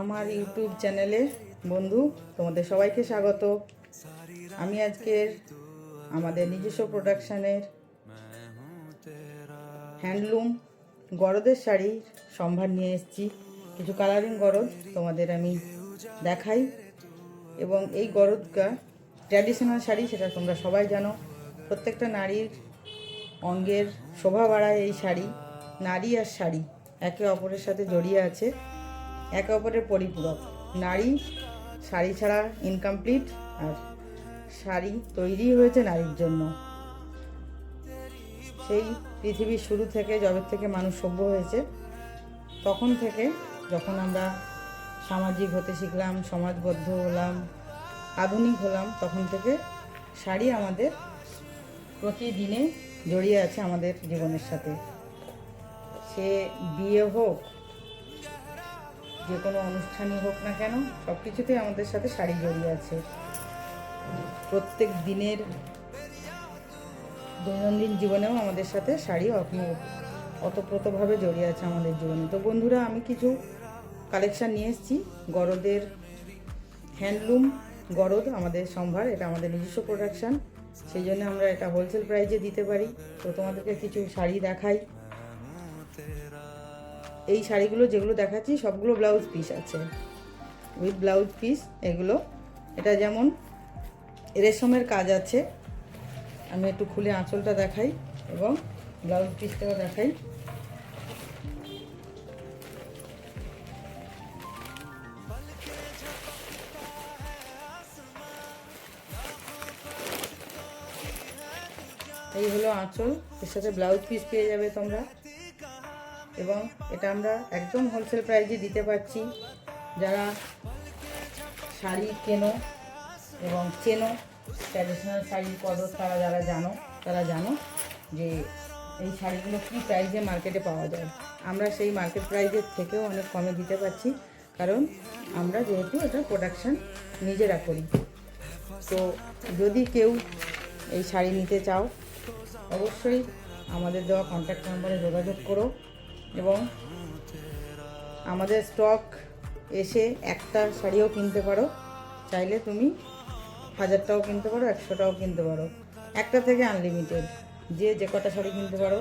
আমার ইউটিউব চ্যানেলে বন্ধু তোমাদের সবাইকে স্বাগত। আমি আজকের আমাদের নিজস্ব প্রোডাকশানের হ্যান্ডলুম গরদের শাড়ির সম্ভার নিয়ে এসেছি। কিছু কালারিং গরদ তোমাদের আমি দেখাই। এবং এই গরদটা ট্র্যাডিশনাল শাড়ি, সেটা তোমরা সবাই জানো। প্রত্যেকটা নারীর অঙ্গের শোভা বাড়ায় এই শাড়ি। নারী আর শাড়ি একে অপরের সাথে জড়িয়ে আছে, একে অপরের পরিপূরক। নারী শাড়ি ছাড়া ইনকমপ্লিট, আর শাড়ি তৈরি হয়েছে নারীর জন্য। সেই পৃথিবীর শুরু থেকে, যবে থেকে মানুষ সভ্য হয়েছে, তখন থেকে যখন আমরা সামাজিক হতে শিখলাম, সমাজবদ্ধ হলাম, আধুনিক হলাম, তখন থেকে শাড়ি আমাদের প্রতিদিনে জড়িয়ে আছে আমাদের জীবনের সাথে। সে বিয়ে হোক, যে কোনো অনুষ্ঠানই হোক না কেন, সব কিছুতেই আমাদের সাথে শাড়ি জড়িয়ে আছে। প্রত্যেক দিনের দৈনন্দিন জীবনেও আমাদের সাথে শাড়ি অতপ্রতভাবে জড়িয়ে আছে আমাদের জীবনে। তো বন্ধুরা, আমি কিছু কালেকশান নিয়ে এসেছি গরদের। হ্যান্ডলুম গরদ আমাদের সম্ভার, এটা আমাদের নিজস্ব প্রোডাকশান, সেই জন্য আমরা এটা হোলসেল প্রাইসে দিতে পারি। তো তোমাদেরকে কিছু শাড়ি দেখাই। এই শাড়িগুলো যেগুলো দেখাচ্ছি সবগুলো ব্লাউজ পিস আছে, উইথ ব্লাউজ পিস এগুলো। এটা যেমন রেশমের কাজ আছে, আমি একটু খুলে আঁচলটা দেখাই এবং ব্লাউজ পিসটাও দেখাই। এই হলো আঁচল, এর সাথে ব্লাউজ পিস পেয়ে যাবে তোমরা। এবং এটা আমরা একদম হোলসেল প্রাইসে দিতে পারছি। যারা শাড়ি কেনো এবং চেনো, ট্র্যাডিশনাল শাড়ির কদর তারা জানো যে এই শাড়িগুলো কী প্রাইসে মার্কেটে পাওয়া যায়। আমরা সেই মার্কেট প্রাইসের থেকেও অনেক কমে দিতে পারছি, কারণ আমরা যেহেতু এটা প্রোডাকশান নিজেরা করি। তো যদি কেউ এই শাড়ি নিতে চাও, অবশ্যই আমাদের দেওয়া কন্ট্যাক্ট নাম্বারে যোগাযোগ করো। এবং আমাদের স্টক এসে একটা শাড়িও কিনতে পারো, চাইলে তুমি 1000টাও কিনতে পারো, 100টাও কিনতে পারো। একটা থেকে আনলিমিটেড, যে কটা শাড়ি কিনতে পারো।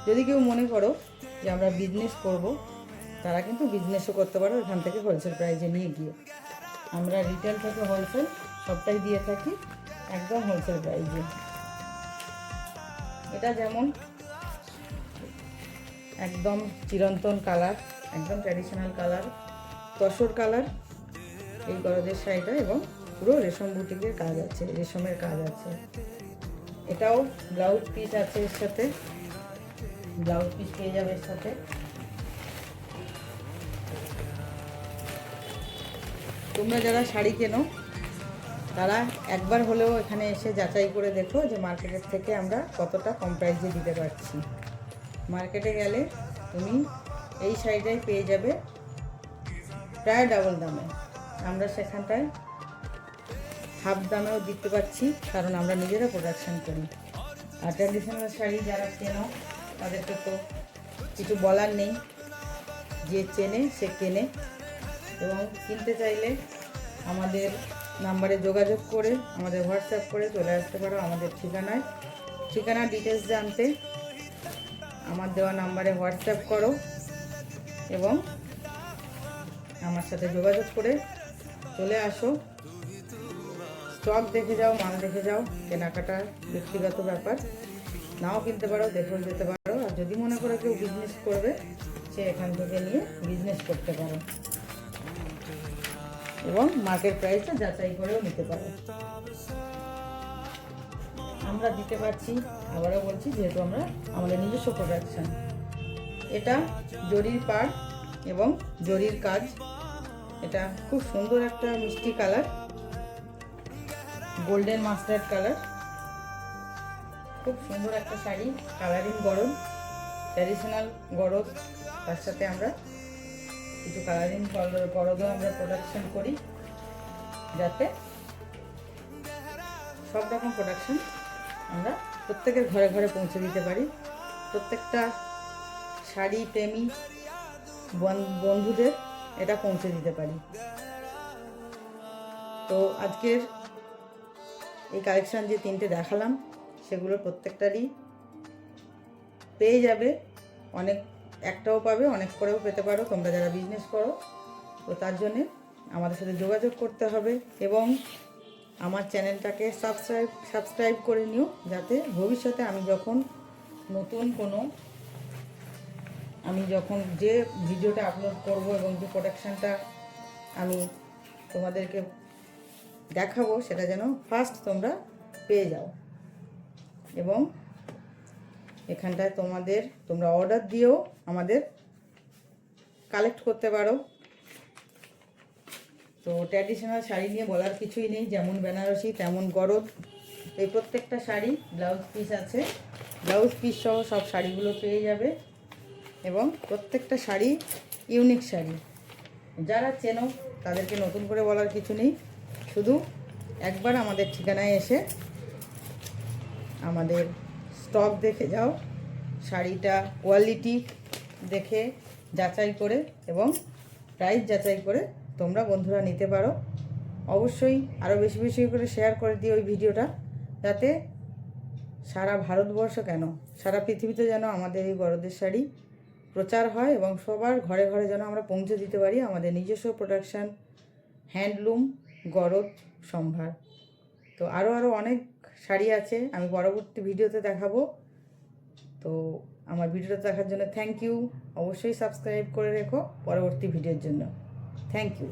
যদি কেউ মনে করো যে আমরা বিজনেস করব, তারা কিন্তু বিজনেসও করতে পারো এখান থেকে হোলসেল প্রাইসে নিয়ে গিয়ে। আমরা রিটেল থেকে হোলসেল সবটাই দিয়ে থাকি একদম হোলসেল প্রাইসে। এটা যেমন একদম চিরন্তন কালার, একদম ট্র্যাডিশনাল কালার, তসর কালার এই গরদের শাড়িটা, এবং পুরো রেশম বুটিকের কাজ আছে, রেশমের কাজ আছে। এটাও ব্লাউজ পিস আছে এর সাথে, ব্লাউজ পিস পেয়ে যাবে এর সাথে। তোমরা যারা শাড়ি কেনো, তারা একবার হলেও এখানে এসে যাচাই করে দেখো যে মার্কেটের থেকে আমরা কতটা কম প্রাইসে দিতে পারছি। মার্কেটে গেলে তুমি এই শাড়িটাই পেয়ে যাবে প্রায় ডাবল দামে। আমরা সেখানটায় হাফ দামেও দিতে পারছি, কারণ আমরা নিজেরা প্রোডাকশান করি। আর ট্র্যাডিশনাল শাড়ি যারা কেনো, তাদেরকে তো কিছু বলার নেই, যে চেনে সে কেনে। এবং কিনতে চাইলে আমাদের নাম্বারে যোগাযোগ করে, আমাদের হোয়াটসঅ্যাপ করে চলে আসতে পারো আমাদের ঠিকানায়। ঠিকানার ডিটেলস জানতে আমার দেওয়া নাম্বারে হোয়াটসঅ্যাপ করো এবং আমার সাথে যোগাযোগ করে চলে আসো। স্টক দেখে যাও, মাল দেখে যাও। কেনাকাটা ব্যক্তিগত ব্যাপার, নাও কিনতে পারো, দেখেও যেতে পারো। আর যদি মনে করো কেউ বিজনেস করবে, সে এখান থেকে নিয়ে বিজনেস করতে পারো এবং মার্কেট প্রাইসটা যাচাই করেও নিতে পারো। আমরা দিতে পারছি, আবারও বলছি, যেহেতু আমরা আমাদের নিজস্ব প্রোডাকশান। এটা জরির পাড় এবং জরির কাজ। এটা খুব সুন্দর একটা মিষ্টি কালার, গোল্ডেন মাস্টার্ড কালার। খুব সুন্দর একটা শাড়ি, কালারিং গরদ, ট্র্যাডিশনাল গরদ। তার সাথে আমরা কিছু কালারিং গরদও আমরা প্রোডাকশান করি, যাতে সব রকম প্রোডাকশান আমরা প্রত্যেকের ঘরে ঘরে পৌঁছে দিতে পারি। প্রত্যেকটা শাড়ি প্রেমী বন্ধুদের এটা পৌঁছে দিতে পারি। তো আজকের এই কালেকশান যে 3টে দেখালাম সেগুলোর প্রত্যেকটারই পেয়ে যাবে, অনেক একটাও পাবে, অনেক করেও পেতে পারো তোমরা যারা বিজনেস করো। তো তার জন্যে আমাদের সাথে যোগাযোগ করতে হবে এবং আমার চ্যানেলটাকে সাবস্ক্রাইব করে নিও, যাতে ভবিষ্যতে আমি যখন যে ভিডিওটা আপলোড করব এবং যে প্রোডাকশানটা আমি তোমাদেরকে দেখাবো সেটা যেন ফার্স্ট তোমরা পেয়ে যাও। এবং এখানটায় তোমরা অর্ডার দিয়েও আমাদের কালেক্ট করতে পারো। তো ট্র্যাডিশনাল শাড়ি নিয়ে বলার কিছুই নেই, যেমন বেনারসি তেমন গরদ। এই প্রত্যেকটা শাড়ি ব্লাউজ পিস আছে, ব্লাউজ পিস সহ সব শাড়িগুলো পেয়ে যাবে এবং প্রত্যেকটা শাড়ি ইউনিক শাড়ি। যারা চেনো তাদেরকে নতুন করে বলার কিছু নেই, শুধু একবার আমাদের ঠিকানায় এসে আমাদের স্টক দেখে যাও, শাড়িটা কোয়ালিটি দেখে যাচাই করে এবং প্রাইস যাচাই করে তোমরা বন্ধুরা নিতে পারো। অবশ্যই আরও বেশি বেশি করে শেয়ার করে দিও ওই ভিডিওটা, যাতে সারা ভারতবর্ষ কেন সারা পৃথিবীতে যেন আমাদের এই গরদের শাড়ি প্রচার হয় এবং সবার ঘরে ঘরে যেন আমরা পৌঁছে দিতে পারি আমাদের নিজস্ব প্রোডাকশান হ্যান্ডলুম গরদ সম্ভার। তো আরও অনেক শাড়ি আছে, আমি পরবর্তী ভিডিওতে দেখাবো। তো আমার ভিডিওটা দেখার জন্য থ্যাংক ইউ। অবশ্যই সাবস্ক্রাইব করে রেখো পরবর্তী ভিডিওর জন্য। Thank you.